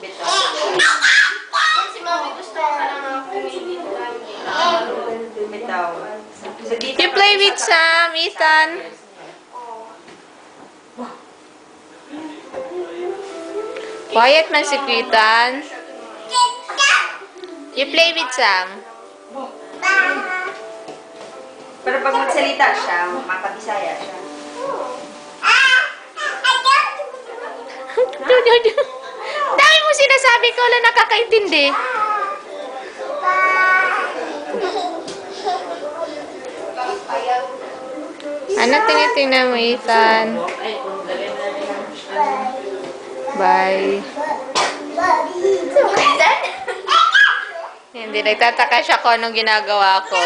Bitaw. Si Mami gusto ka lang kumilin kami. Bitaw. So, dito You play with Sam, Ethan. Quiet man si Ethan. You play with Sam. Pero pag magsalita siya, makabisaya siya. Dami mo sinasabi ko lang nakakaintindi. Ano tingin-tingnan mo, Ethan? Bye. Hindi, nagtataka siya kung anong ginagawa ko.